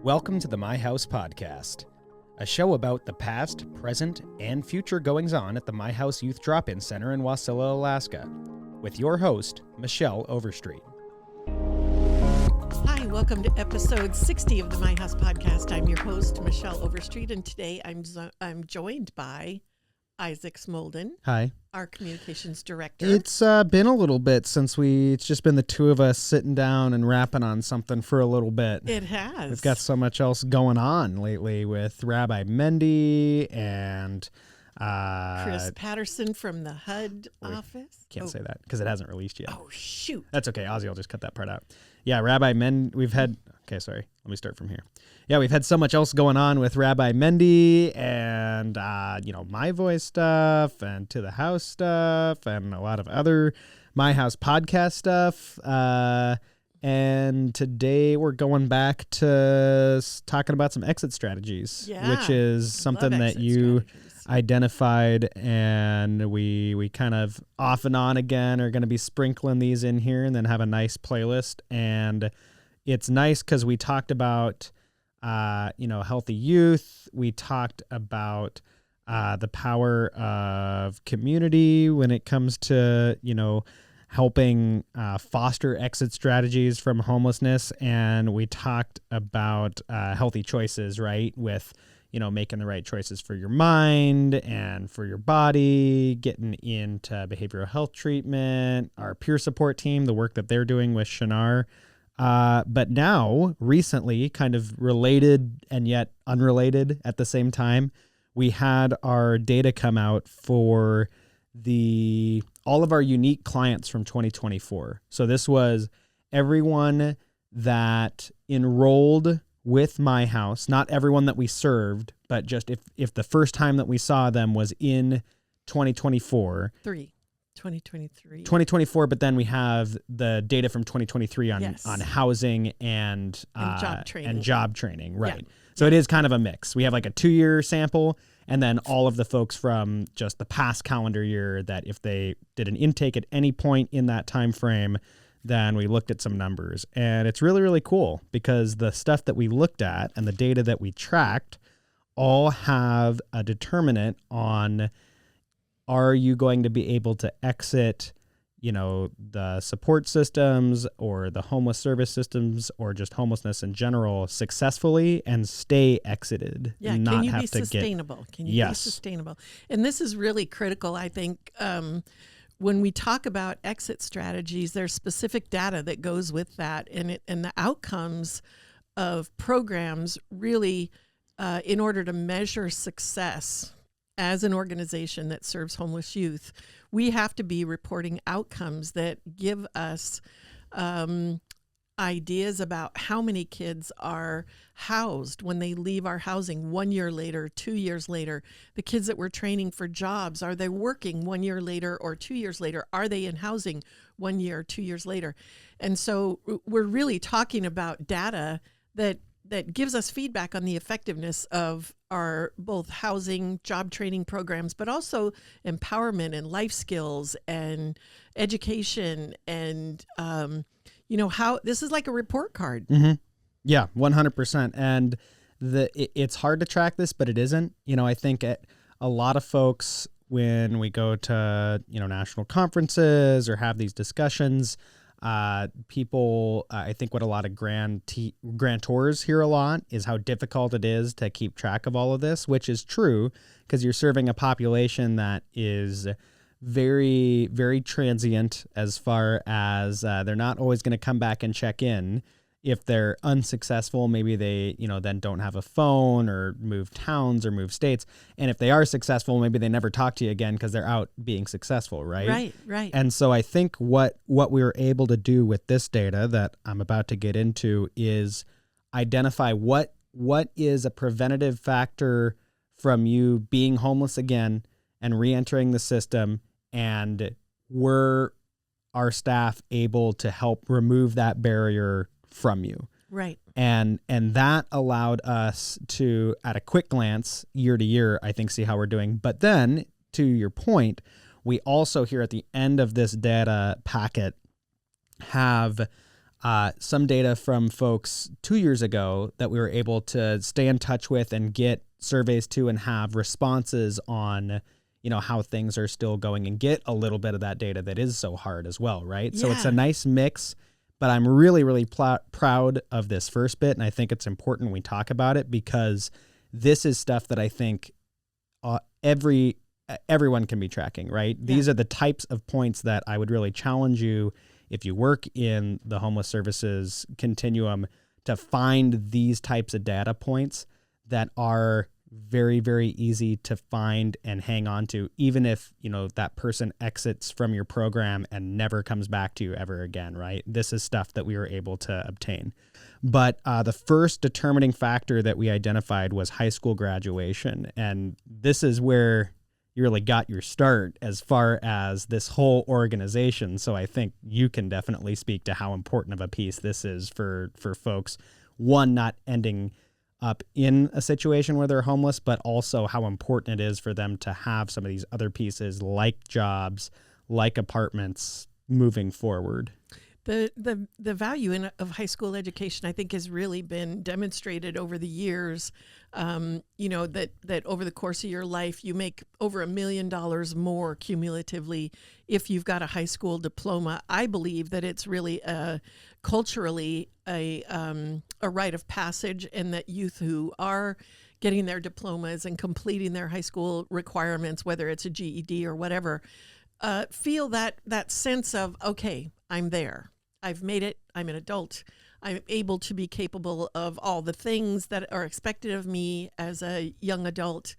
Welcome to the My House Podcast, a show about the past, present, and future goings-on at the My House Youth Drop-In Center in Wasilla, Alaska, with your host, Michelle Overstreet. Hi, welcome to episode 60 of the My House Podcast. I'm your host, Michelle Overstreet, and today I'm joined by Isaac Smolden. Hi. Our communications director. It's been a little bit since it's just been the two of us sitting down and rapping on something for a little bit. It has. We've got so much else going on lately with Rabbi Mendy and Chris Patterson from the HUD office. Can't say that because it hasn't released yet. Oh, shoot. That's okay. Ozzy will just cut that part out. Yeah, Rabbi Mendy, let me start from here. Yeah, we've had so much else going on with Rabbi Mendy and, My Voice stuff and To the House stuff and a lot of other My House podcast stuff. And today we're going back to talking about some exit strategies, which is something that you identified, and we kind of off and on again are going to be sprinkling these in here and then have a nice playlist. And it's nice because we talked about healthy youth. We talked about the power of community when it comes to helping foster exit strategies from homelessness, and we talked about healthy choices, right, with making the right choices for your mind and for your body, getting into behavioral health treatment, our peer support team, the work that they're doing with Shinar. But now, recently, kind of related and yet unrelated at the same time, we had our data come out for all of our unique clients from 2024. So this was everyone that enrolled with My House, not everyone that we served, but just if the first time that we saw them was in 2024. 2024, but then we have the data from 2023 on housing and job training, right? Yeah. So it is kind of a mix. We have like a 2-year sample, and then all of the folks from just the past calendar year that if they did an intake at any point in that time frame, then we looked at some numbers. And it's really, really cool because the stuff that we looked at and the data that we tracked all have a determinant on, are you going to be able to exit, the support systems or the homeless service systems or just homelessness in general successfully and stay exited? Yeah, and can you be sustainable? Can you be sustainable? And this is really critical, I think. When we talk about exit strategies, there's specific data that goes with that, and the outcomes of programs really, in order to measure success as an organization that serves homeless youth, we have to be reporting outcomes that give us ideas about how many kids are housed when they leave our housing 1 year later, 2 years later. The kids that we're training for jobs, are they working 1 year later or 2 years later? Are they in housing 1 year or 2 years later? And so we're really talking about data that gives us feedback on the effectiveness of our both housing, job training programs, but also empowerment and life skills and education and, how this is like a report card. Mm-hmm. Yeah, 100%. And it's hard to track this, but it isn't. I think a lot of folks, when we go to, national conferences or have these discussions, people, I think what a lot of grantors hear a lot is how difficult it is to keep track of all of this, which is true because you're serving a population that is very, very transient as far as they're not always going to come back and check in. If they're unsuccessful, maybe they, then don't have a phone or move towns or move states. And if they are successful, maybe they never talk to you again because they're out being successful, right? Right. And so I think what we were able to do with this data that I'm about to get into is identify what is a preventative factor from you being homeless again and re-entering the system, and were our staff able to help remove that barrier from you. Right. And that allowed us to, at a quick glance, year to year, I think, see how we're doing. But then, to your point, we also here at the end of this data packet have some data from folks 2 years ago that we were able to stay in touch with and get surveys to and have responses on, how things are still going and get a little bit of that data that is so hard as well, right? So it's a nice mix, but I'm really, really proud of this first bit. And I think it's important we talk about it because this is stuff that I think everyone can be tracking, right? Yeah. These are the types of points that I would really challenge you if you work in the homeless services continuum to find these types of data points that are very, very easy to find and hang on to, even if, that person exits from your program and never comes back to you ever again, right? This is stuff that we were able to obtain. But the first determining factor that we identified was high school graduation. And this is where you really got your start as far as this whole organization. So I think you can definitely speak to how important of a piece this is for folks, one, not ending up in a situation where they're homeless, but also how important it is for them to have some of these other pieces like jobs, like apartments moving forward. The value of high school education, I think, has really been demonstrated over the years. That over the course of your life, you make over $1 million more cumulatively if you've got a high school diploma. I believe that it's really culturally a rite of passage, and that youth who are getting their diplomas and completing their high school requirements, whether it's a GED or whatever, feel that sense of, okay, I'm there. I've made it. I'm an adult. I'm able to be capable of all the things that are expected of me as a young adult.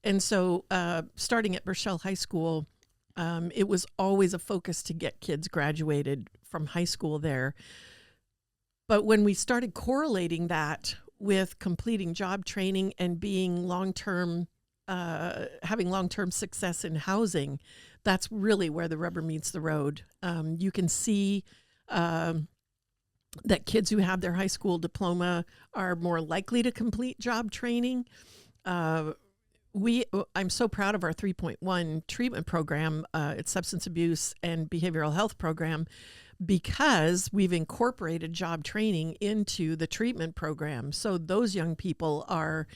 And so starting at Burchell High School, it was always a focus to get kids graduated from high school there. But when we started correlating that with completing job training and being having long-term success in housing, that's really where the rubber meets the road. You can see that kids who have their high school diploma are more likely to complete job training. I'm so proud of our 3.1 treatment program. It's substance abuse and behavioral health program, because we've incorporated job training into the treatment program. So those young people are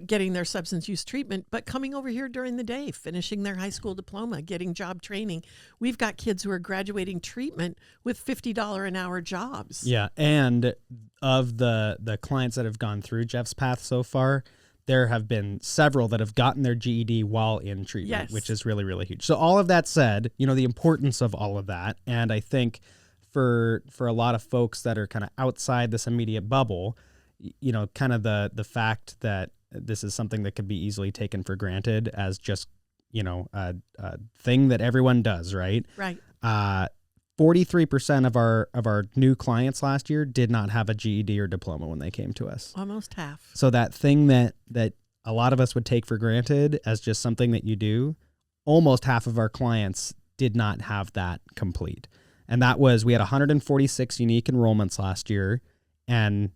getting their substance use treatment, but coming over here during the day, finishing their high school diploma, getting job training. We've got kids who are graduating treatment with $50 an hour jobs. Yeah, and of the clients that have gone through Jeff's path so far, there have been several that have gotten their GED while in treatment, which is really, really huge. So all of that said, the importance of all of that, and I think for a lot of folks that are kind of outside this immediate bubble, kind of the fact that this is something that could be easily taken for granted as just, a thing that everyone does, right? Right. 43% of our new clients last year did not have a GED or diploma when they came to us. Almost half. So that thing that a lot of us would take for granted as just something that you do, almost half of our clients did not have that complete. And we had 146 unique enrollments last year, and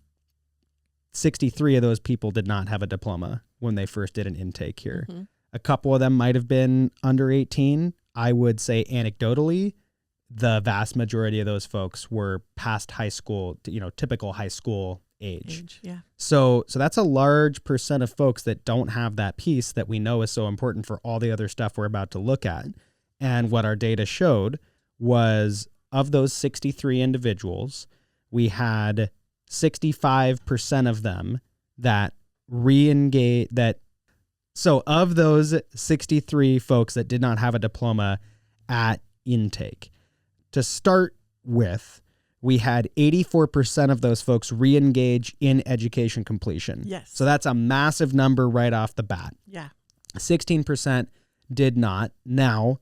63 of those people did not have a diploma when they first did an intake here. Mm-hmm. A couple of them might have been under 18. I would say anecdotally, the vast majority of those folks were past high school, typical high school age. Yeah. So that's a large percent of folks that don't have that piece that we know is so important for all the other stuff we're about to look at. And what our data showed was, of those 63 individuals, we had 65% of them that re-engage that. So of those 63 folks that did not have a diploma at intake, to start with, we had 84% of those folks re-engage in education completion. Yes. So that's a massive number right off the bat. Yeah. 16% did not. Now,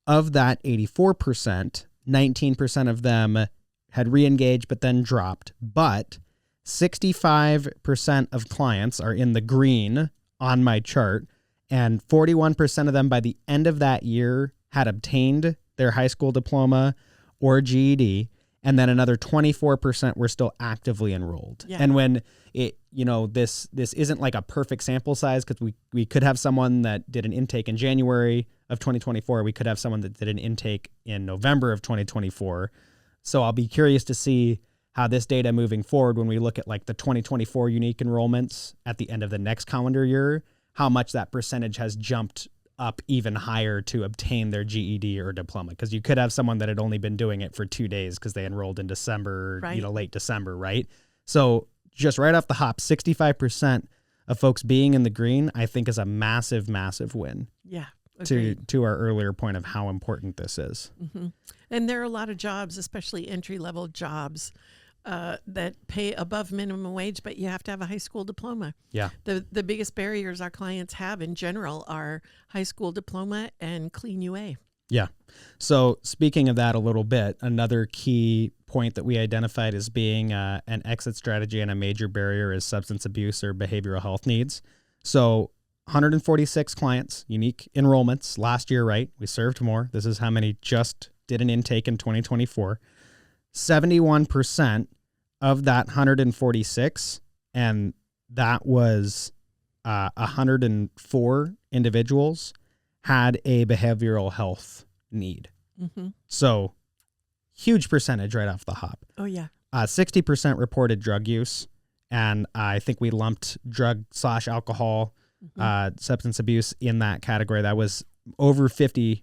of that 84%, 19% of them had re-engaged but then dropped. But 65% of clients are in the green on my chart, and 41% of them by the end of that year had obtained their high school diploma or GED, and then another 24% were still actively enrolled. Yeah. And when this isn't like a perfect sample size, because we could have someone that did an intake in January of 2024, we could have someone that did an intake in November of 2024, So I'll be curious to see how this data moving forward, when we look at like the 2024 unique enrollments at the end of the next calendar year, how much that percentage has jumped up even higher to obtain their GED or diploma. Because you could have someone that had only been doing it for 2 days because they enrolled in December, Right. late December, right? So just right off the hop, 65% of folks being in the green, I think, is a massive, massive win. Yeah. To our earlier point of how important this is. Mm-hmm. And there are a lot of jobs, especially entry-level jobs, that pay above minimum wage, but you have to have a high school diploma. Yeah. The biggest barriers our clients have in general are high school diploma and clean UA. Yeah. So speaking of that a little bit, another key point that we identified as being an exit strategy and a major barrier is substance abuse or behavioral health needs. So 146 clients, unique enrollments last year, right? We served more. This is how many just did an intake in 2024. 71% of that 146, and that was 104 individuals, had a behavioral health need. Mm-hmm. So huge percentage right off the hop. Oh, yeah. 60% reported drug use, and I think we lumped drug/alcohol, substance abuse in that category. That was over 50%,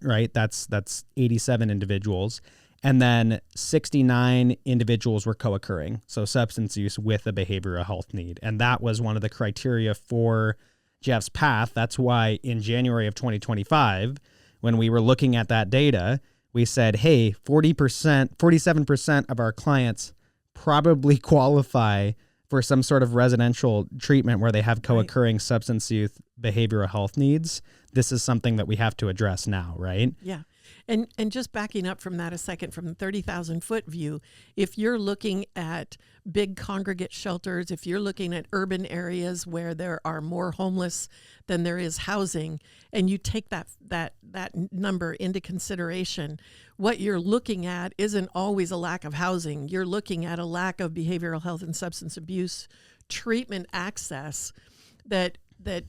right? That's 87 individuals. And then 69 individuals were co-occurring, so substance use with a behavioral health need. And that was one of the criteria for Jeff's path. That's why in January of 2025, when we were looking at that data, we said, hey, 47% of our clients probably qualify for some sort of residential treatment where they have co-occurring substance use behavioral health needs. This is something that we have to address now, right? Yeah. And just backing up from that a second, from the 30,000 foot view, if you're looking at big congregate shelters, if you're looking at urban areas where there are more homeless than there is housing, and you take that number into consideration, what you're looking at isn't always a lack of housing. You're looking at a lack of behavioral health and substance abuse treatment access that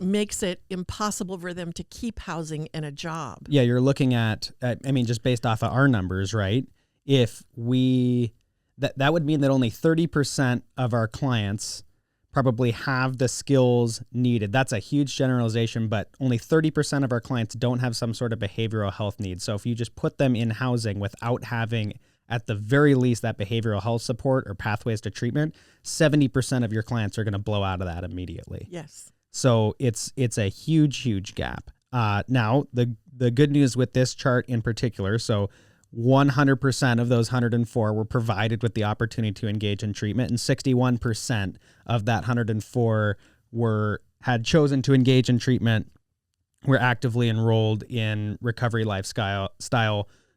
makes it impossible for them to keep housing and a job. Yeah, you're looking at, just based off of our numbers, right? If that would mean that only 30% of our clients probably have the skills needed. That's a huge generalization, but only 30% of our clients don't have some sort of behavioral health needs. So if you just put them in housing without having, at the very least, that behavioral health support or pathways to treatment, 70% of your clients are going to blow out of that immediately. Yes. So it's a huge gap. Now, the good news with this chart in particular, so 100% of those 104 were provided with the opportunity to engage in treatment, and 61% of that 104 had chosen to engage in treatment, were actively enrolled in recovery lifestyle,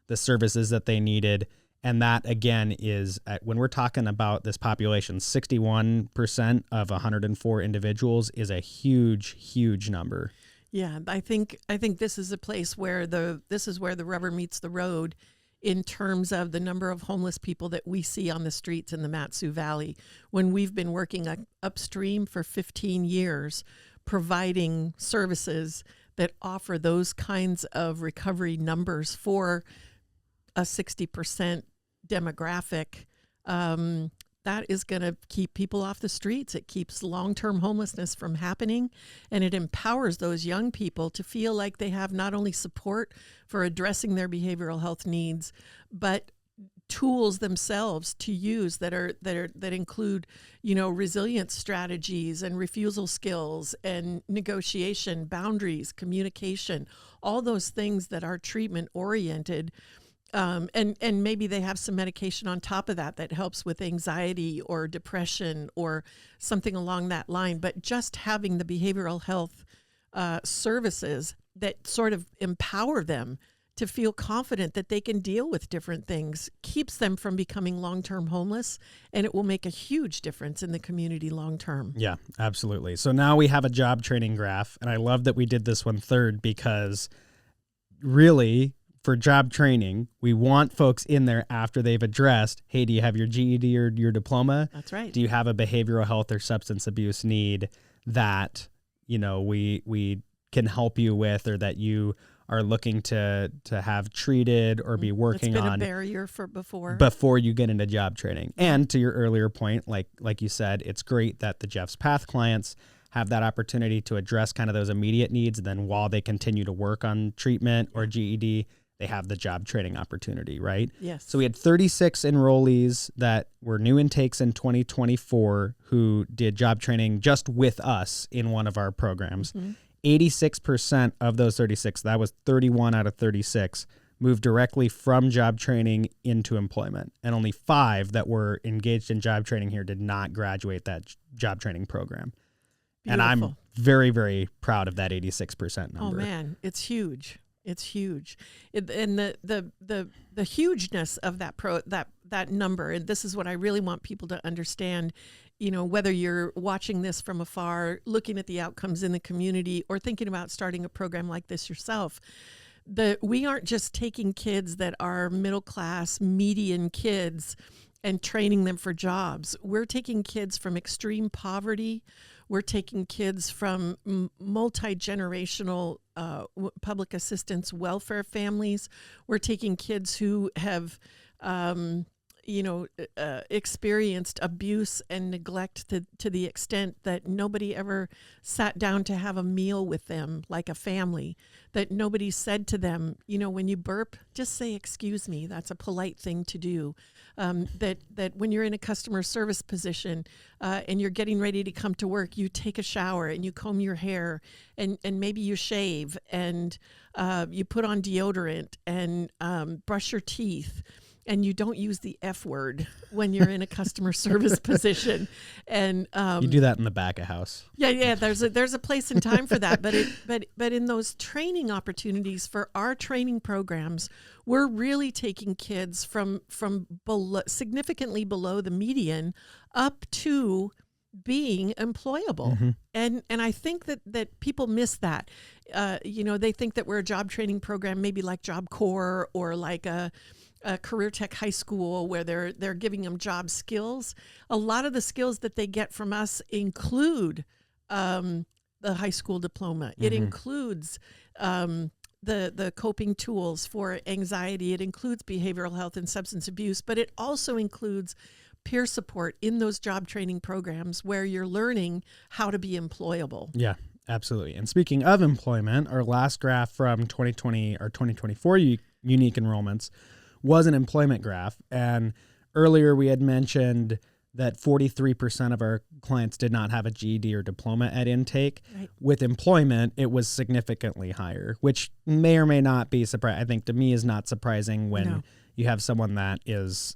the services that they needed. And that, again, is when we're talking about this population, 61% of 104 individuals is a huge number. Yeah, I think this is a place where the rubber meets the road in terms of the number of homeless people that we see on the streets in the Mat-Su Valley. When we've been working upstream for 15 years, providing services that offer those kinds of recovery numbers for a 60% demographic, that is going to keep people off the streets. It keeps long-term homelessness from happening, and it empowers those young people to feel like they have not only support for addressing their behavioral health needs, but tools themselves to use that include, resilience strategies and refusal skills and negotiation, boundaries, communication, all those things that are treatment oriented. And maybe they have some medication on top of that helps with anxiety or depression or something along that line. But just having the behavioral health services that sort of empower them to feel confident that they can deal with different things keeps them from becoming long-term homeless, and it will make a huge difference in the community long-term. Yeah, absolutely. So now we have a job training graph, and I love that we did this one third because really, for job training, we want folks in there after they've addressed, hey, do you have your GED or your diploma? That's right. Do you have a behavioral health or substance abuse need that, we can help you with, or that you are looking to have treated or be working It's been on a barrier for before. before you get into job training. And to your earlier point, like you said, it's great that the Jeff's Path clients have that opportunity to address kind of those immediate needs. And then while they continue to work on treatment or GED, they have the job training opportunity, right? Yes. So we had 36 enrollees that were new intakes in 2024 who did job training just with us in one of our programs. 86% of those 36, that was 31 out of 36, moved directly from job training into employment. And only 5 that were engaged in job training here did not graduate that job training program. Beautiful. And I'm very, very proud of that 86% number. Oh man, it's huge. It's huge. And the hugeness of that number, and this is what I really want people to understand, whether you're watching this from afar, looking at the outcomes in the community, or thinking about starting a program like this yourself. We aren't just taking kids that are middle class, median kids and training them for jobs. We're taking kids from extreme poverty. We're taking kids from multi-generational public assistance welfare families. We're taking kids who have, experienced abuse and neglect to the extent that nobody ever sat down to have a meal with them like a family, that nobody said to them, when you burp, just say, excuse me. That's a polite thing to do. That when you're in a customer service position and you're getting ready to come to work, you take a shower and you comb your hair and maybe you shave and you put on deodorant and brush your teeth. And you don't use the F word when you're in a customer service position, and you do that in the back of house. Yeah. There's a place and time for that, but in those training opportunities for our training programs, we're really taking kids from below, significantly below the median up to being employable. And I think that people miss that. They think that we're a job training program, maybe like Job Corps or like a career tech high school where they're giving them job skills. A lot of the skills that they get from us include the high school diploma. It includes the coping tools for anxiety. It includes behavioral health and substance abuse, but it also includes peer support in those job training programs where you're learning how to be employable. Yeah, absolutely. And speaking of employment, our last graph from 2020 or 2024 unique enrollments was an employment graph. And earlier we had mentioned that 43% of our clients did not have a GED or diploma at intake. Right. With employment, it was significantly higher, which may or may not be surprising. I think to me is not surprising when you have someone that is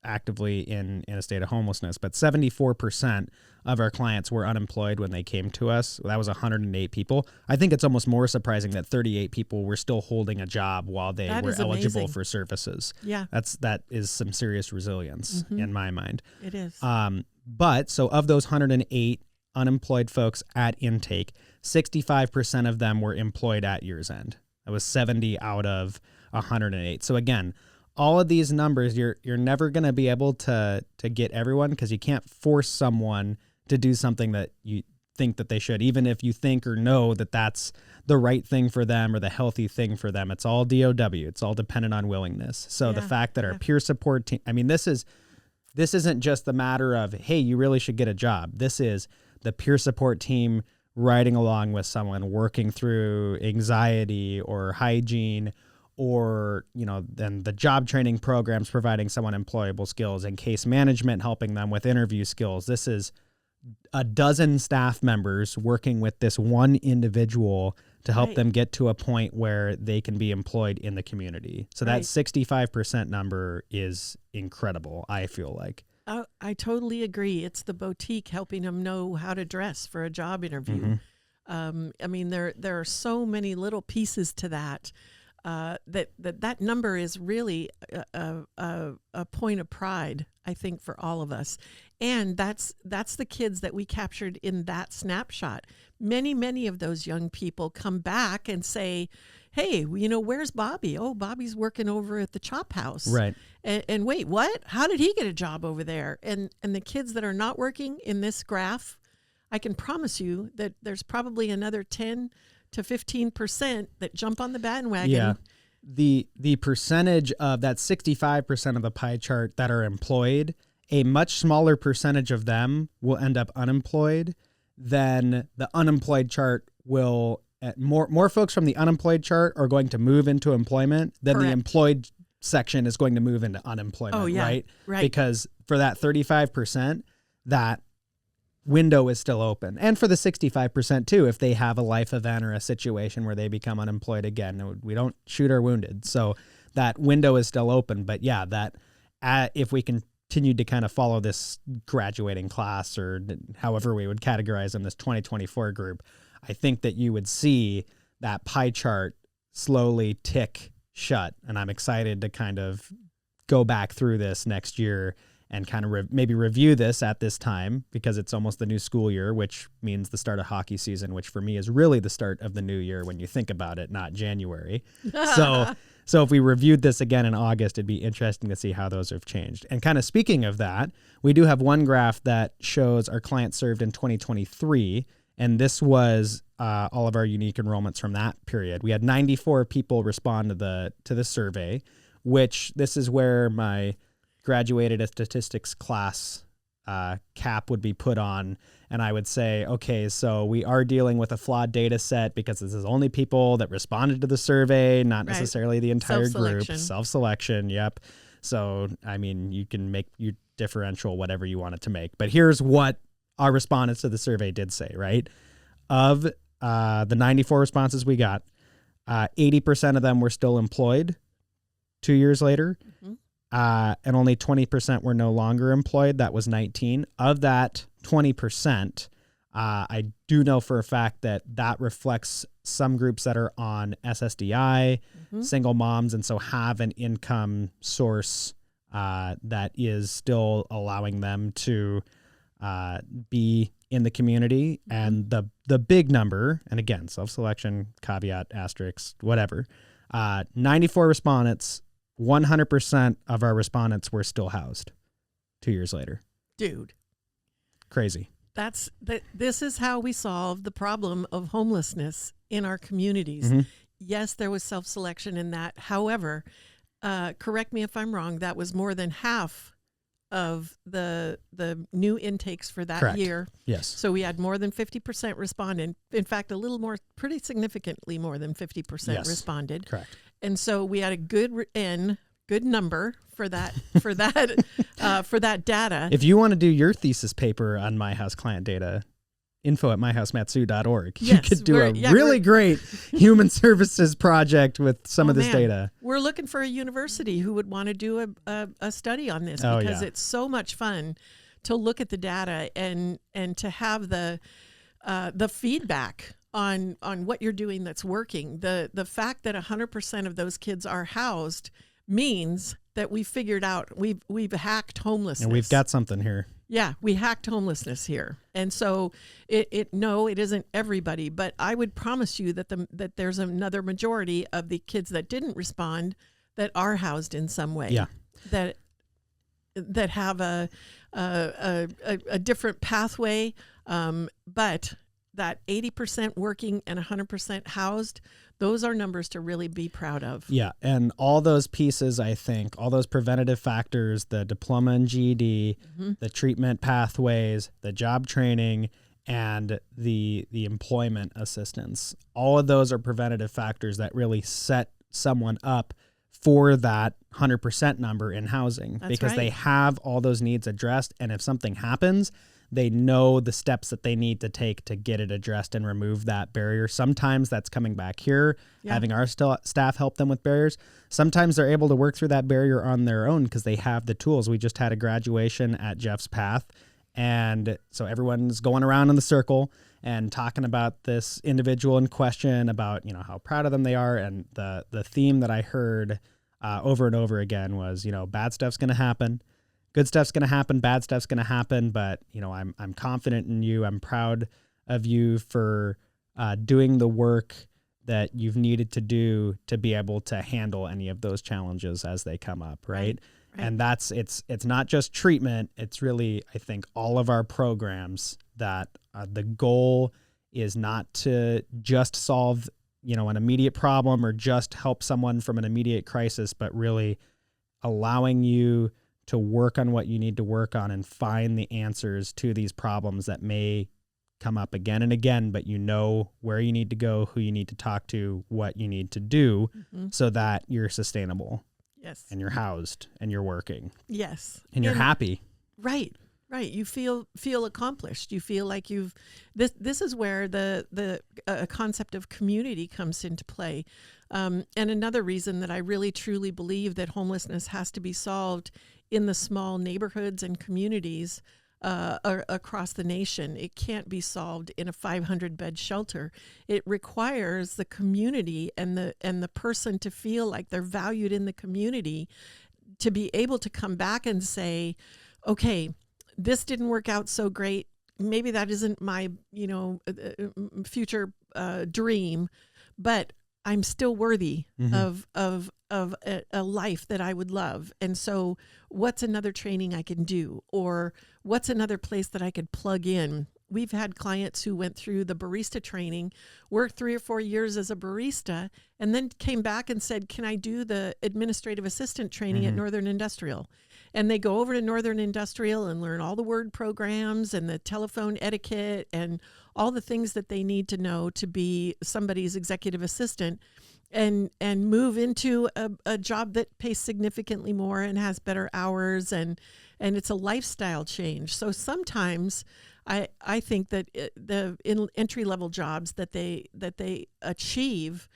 actively in a state of homelessness. But 74% of our clients were unemployed when they came to us. That was 108 people. I think it's almost more surprising that 38 people were still holding a job while they were eligible for services. Yeah. That is some serious resilience in my mind. It is. But so of those 108 unemployed folks at intake, 65% of them were employed at year's end. That was 70 out of 108. So again, all of these numbers, you're never going to be able to get everyone, because you can't force someone to do something that you think that they should, even if you think or know that that's the right thing for them or the healthy thing for them. It's all DOW. It's all dependent on willingness. So the fact that our peer support team, I mean, this isn't just the matter of, hey, you really should get a job. This is the peer support team riding along with someone, working through anxiety or hygiene, or, then the job training programs providing someone employable skills, and case management helping them with interview skills. This is a dozen staff members working with this one individual to help them get to a point where they can be employed in the community. So that 65% number is incredible, I feel like. I totally agree. It's the boutique helping them know how to dress for a job interview. There are so many little pieces to that. That number is really a point of pride, I think, for all of us. And that's the kids that we captured in that snapshot. Many of those young people come back and say, hey, where's Bobby? Oh, Bobby's working over at the Chop House. Right. And wait, what? How did he get a job over there? And the kids that are not working in this graph, I can promise you that there's probably another 10 to 15% that jump on the bandwagon. Yeah. The percentage of that 65% of the pie chart that are employed, a much smaller percentage of them will end up unemployed than the unemployed chart will. More folks from the unemployed chart are going to move into employment than Correct. the employed section is going to move into unemployment. Oh, yeah. Right. Right. Because for that 35%, that window is still open. And for the 65% too, if they have a life event or a situation where they become unemployed again, we don't shoot our wounded. So that window is still open. But yeah, that if we continue to kind of follow this graduating class, or however we would categorize in this 2024 group, I think that you would see that pie chart slowly tick shut. And I'm excited to kind of go back through this next year and kind of maybe review this at this time, because it's almost the new school year, which means the start of hockey season, which for me is really the start of the new year when you think about it, not January. So if we reviewed this again in August, it'd be interesting to see how those have changed. And kind of speaking of that, we do have one graph that shows our clients served in 2023, and this was all of our unique enrollments from that period. We had 94 people respond to the survey, which this is where my graduated statistics class cap would be put on, and I would say, okay, so we are dealing with a flawed data set because this is only people that responded to the survey, not necessarily the entire group. Self-selection, yep. So, I mean, you can make your differential whatever you want it to make. But here's what our respondents to the survey did say, right? Of the 94 responses we got, 80% of them were still employed 2 years later. Mm-hmm. And only 20% were no longer employed. That was 19. Of that 20%, I do know for a fact that reflects some groups that are on SSDI, single moms, and so have an income source that is still allowing them to be in the community. And the big number, and again, self-selection, caveat, asterisk, whatever, 94 respondents, 100% of our respondents were still housed 2 years later. Dude. Crazy. This is how we solve the problem of homelessness in our communities. Mm-hmm. Yes, there was self-selection in that. However, correct me if I'm wrong, that was more than half of the new intakes for that Correct. year. Yes. So we had more than 50% responded. In fact, a little more, pretty significantly more than 50% responded. Correct. And so we had a good number for that for that data. If you want to do your thesis paper on My House client data, info@myhousematsu.org. Yes, you could do a really great human services project with some of this data. We're looking for a university who would want to do a study on this, because it's so much fun to look at the data and to have the feedback on what you're doing that's working. The fact that 100% of those kids are housed means that we figured out we've hacked homelessness. And we've got something here. Yeah, we hacked homelessness here. And so it isn't everybody, but I would promise you that there's another majority of the kids that didn't respond that are housed in some way. Yeah. That have a different pathway, but that 80% working and 100% housed, those are numbers to really be proud of. Yeah, and all those pieces, I think, all those preventative factors, the diploma and GED, the treatment pathways, the job training, and the employment assistance, all of those are preventative factors that really set someone up for that 100% number in housing. That's because right. They have all those needs addressed, and if something happens, they know the steps that they need to take to get it addressed and remove that barrier. Sometimes that's coming back here, having our staff help them with barriers. Sometimes they're able to work through that barrier on their own because they have the tools. We just had a graduation at Jeff's Path, and so everyone's going around in the circle and talking about this individual in question, about how proud of them they are. And the theme that I heard over and over again was, bad stuff's going to happen. Good stuff's going to happen, bad stuff's going to happen, but I'm confident in you. I'm proud of you for doing the work that you've needed to do to be able to handle any of those challenges as they come up, right? And it's not just treatment. It's really, I think, all of our programs that the goal is not to just solve, an immediate problem or just help someone from an immediate crisis, but really allowing you to work on what you need to work on and find the answers to these problems that may come up again and again, but where you need to go, who you need to talk to, what you need to do so that you're sustainable. Yes. And you're housed and you're working. Yes. And you're happy. Right. Right. You feel accomplished. You feel like this is where the concept of community comes into play. And another reason that I really truly believe that homelessness has to be solved in the small neighborhoods and communities across the nation. It can't be solved in a 500-bed shelter. It requires the community and the person to feel like they're valued in the community, to be able to come back and say, okay, this didn't work out so great. Maybe that isn't my, future dream, but I'm still worthy of a life that I would love. And so what's another training I can do? Or what's another place that I could plug in? We've had clients who went through the barista training, worked 3 or 4 years as a barista, and then came back and said, can I do the administrative assistant training at Northern Industrial? And they go over to Northern Industrial and learn all the word programs and the telephone etiquette and all the things that they need to know to be somebody's executive assistant, and move into a job that pays significantly more and has better hours, and it's a lifestyle change. So sometimes I think that the entry-level jobs that they achieve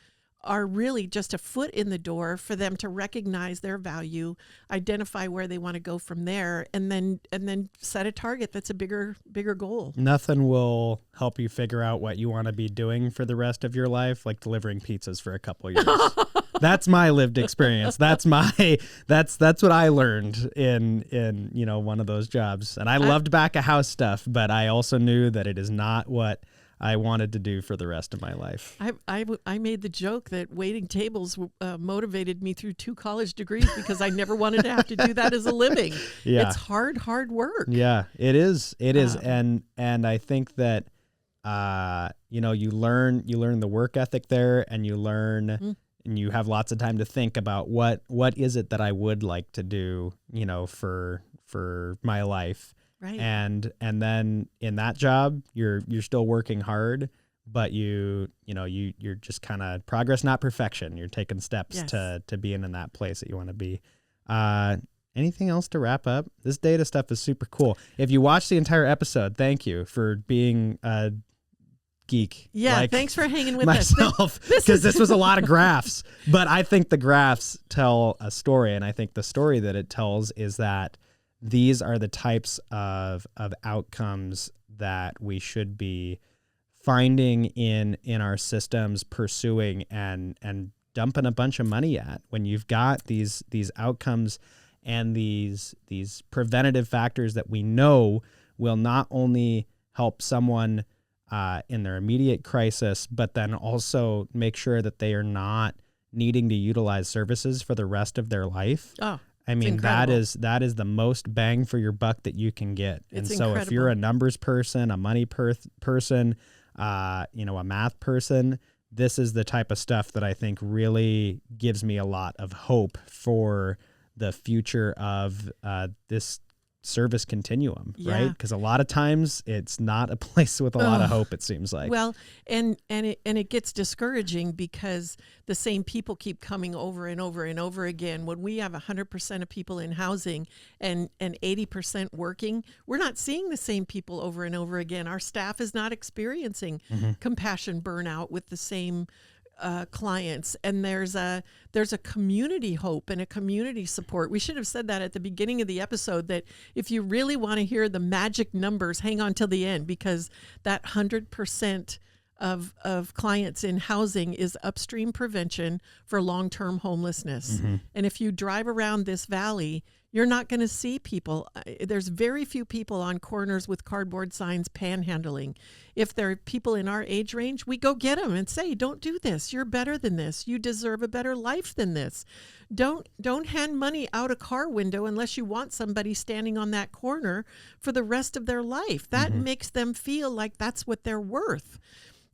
are really just a foot in the door for them to recognize their value, identify where they want to go from there, and then set a target that's a bigger goal. Nothing will help you figure out what you want to be doing for the rest of your life like delivering pizzas for a couple of years. That's my lived experience. That's what I learned in one of those jobs. And I loved back of house stuff, but I also knew that it is not what I wanted to do for the rest of my life. I made the joke that waiting tables motivated me through 2 college degrees because I never wanted to have to do that as a living. Yeah. It's hard work. Yeah, it is. It is. And I think that, you learn the work ethic there, and you learn, and you have lots of time to think about what is it that I would like to do, for my life. Right. And then in that job, you're still working hard, but you're just kind of progress, not perfection. You're taking steps to being in that place that you want to be. Anything else to wrap up? This data stuff is super cool. If you watch the entire episode, thank you for being a geek. Yeah, thanks for hanging with myself, because this was a lot of graphs. But I think the graphs tell a story, and I think the story that it tells is that these are the types of outcomes that we should be finding in our systems, pursuing and dumping a bunch of money at. When you've got these outcomes and these preventative factors that we know will not only help someone in their immediate crisis, but then also make sure that they are not needing to utilize services for the rest of their life. Oh. I mean, that is the most bang for your buck that you can get. It's and so incredible. If you're a numbers person, a money person, a math person, this is the type of stuff that I think really gives me a lot of hope for the future of this service continuum, right? Because a lot of times it's not a place with a lot of hope, it seems like. Well, and it gets discouraging because the same people keep coming over and over and over again. When we have 100% of people in housing and 80% working, we're not seeing the same people over and over again. Our staff is not experiencing compassion burnout with the same clients, and there's a community hope and a community support. We should have said that at the beginning of the episode, that if you really want to hear the magic numbers, hang on till the end, because that 100% of clients in housing is upstream prevention for long-term homelessness. And if you drive around this valley, You're not going to see people. There's very few people on corners with cardboard signs panhandling. If there are people in our age range, we go get them and say, don't do this. You're better than this. You deserve a better life than this. Don't hand money out a car window unless you want somebody standing on that corner for the rest of their life. That makes them feel like that's what they're worth.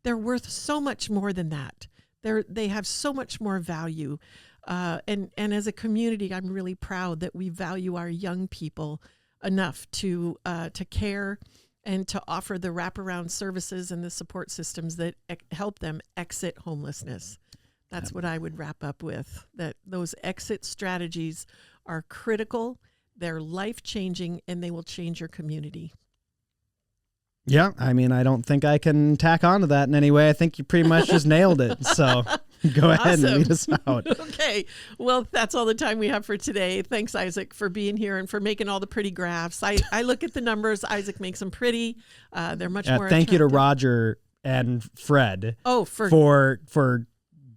They're worth so much more than that. They have so much more value. And as a community, I'm really proud that we value our young people enough to care and to offer the wraparound services and the support systems that help them exit homelessness. That's what I would wrap up with, that those exit strategies are critical, they're life-changing, and they will change your community. Yeah, I mean, I don't think I can tack on to that in any way. I think you pretty much just nailed it. So go ahead and lead us out. Okay. Well, that's all the time we have for today. Thanks, Isaac, for being here and for making all the pretty graphs. I look at the numbers. Isaac makes them pretty. They're much more Thank you to attractive. Roger and Fred for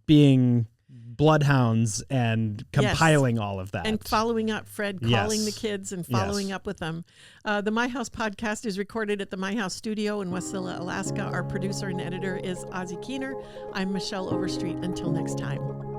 being bloodhounds and compiling all of that. And following up, Fred, calling the kids and following up with them. The My House podcast is recorded at the My House studio in Wasilla, Alaska. Our producer and editor is Ozzie Keener. I'm Michelle Overstreet. Until next time.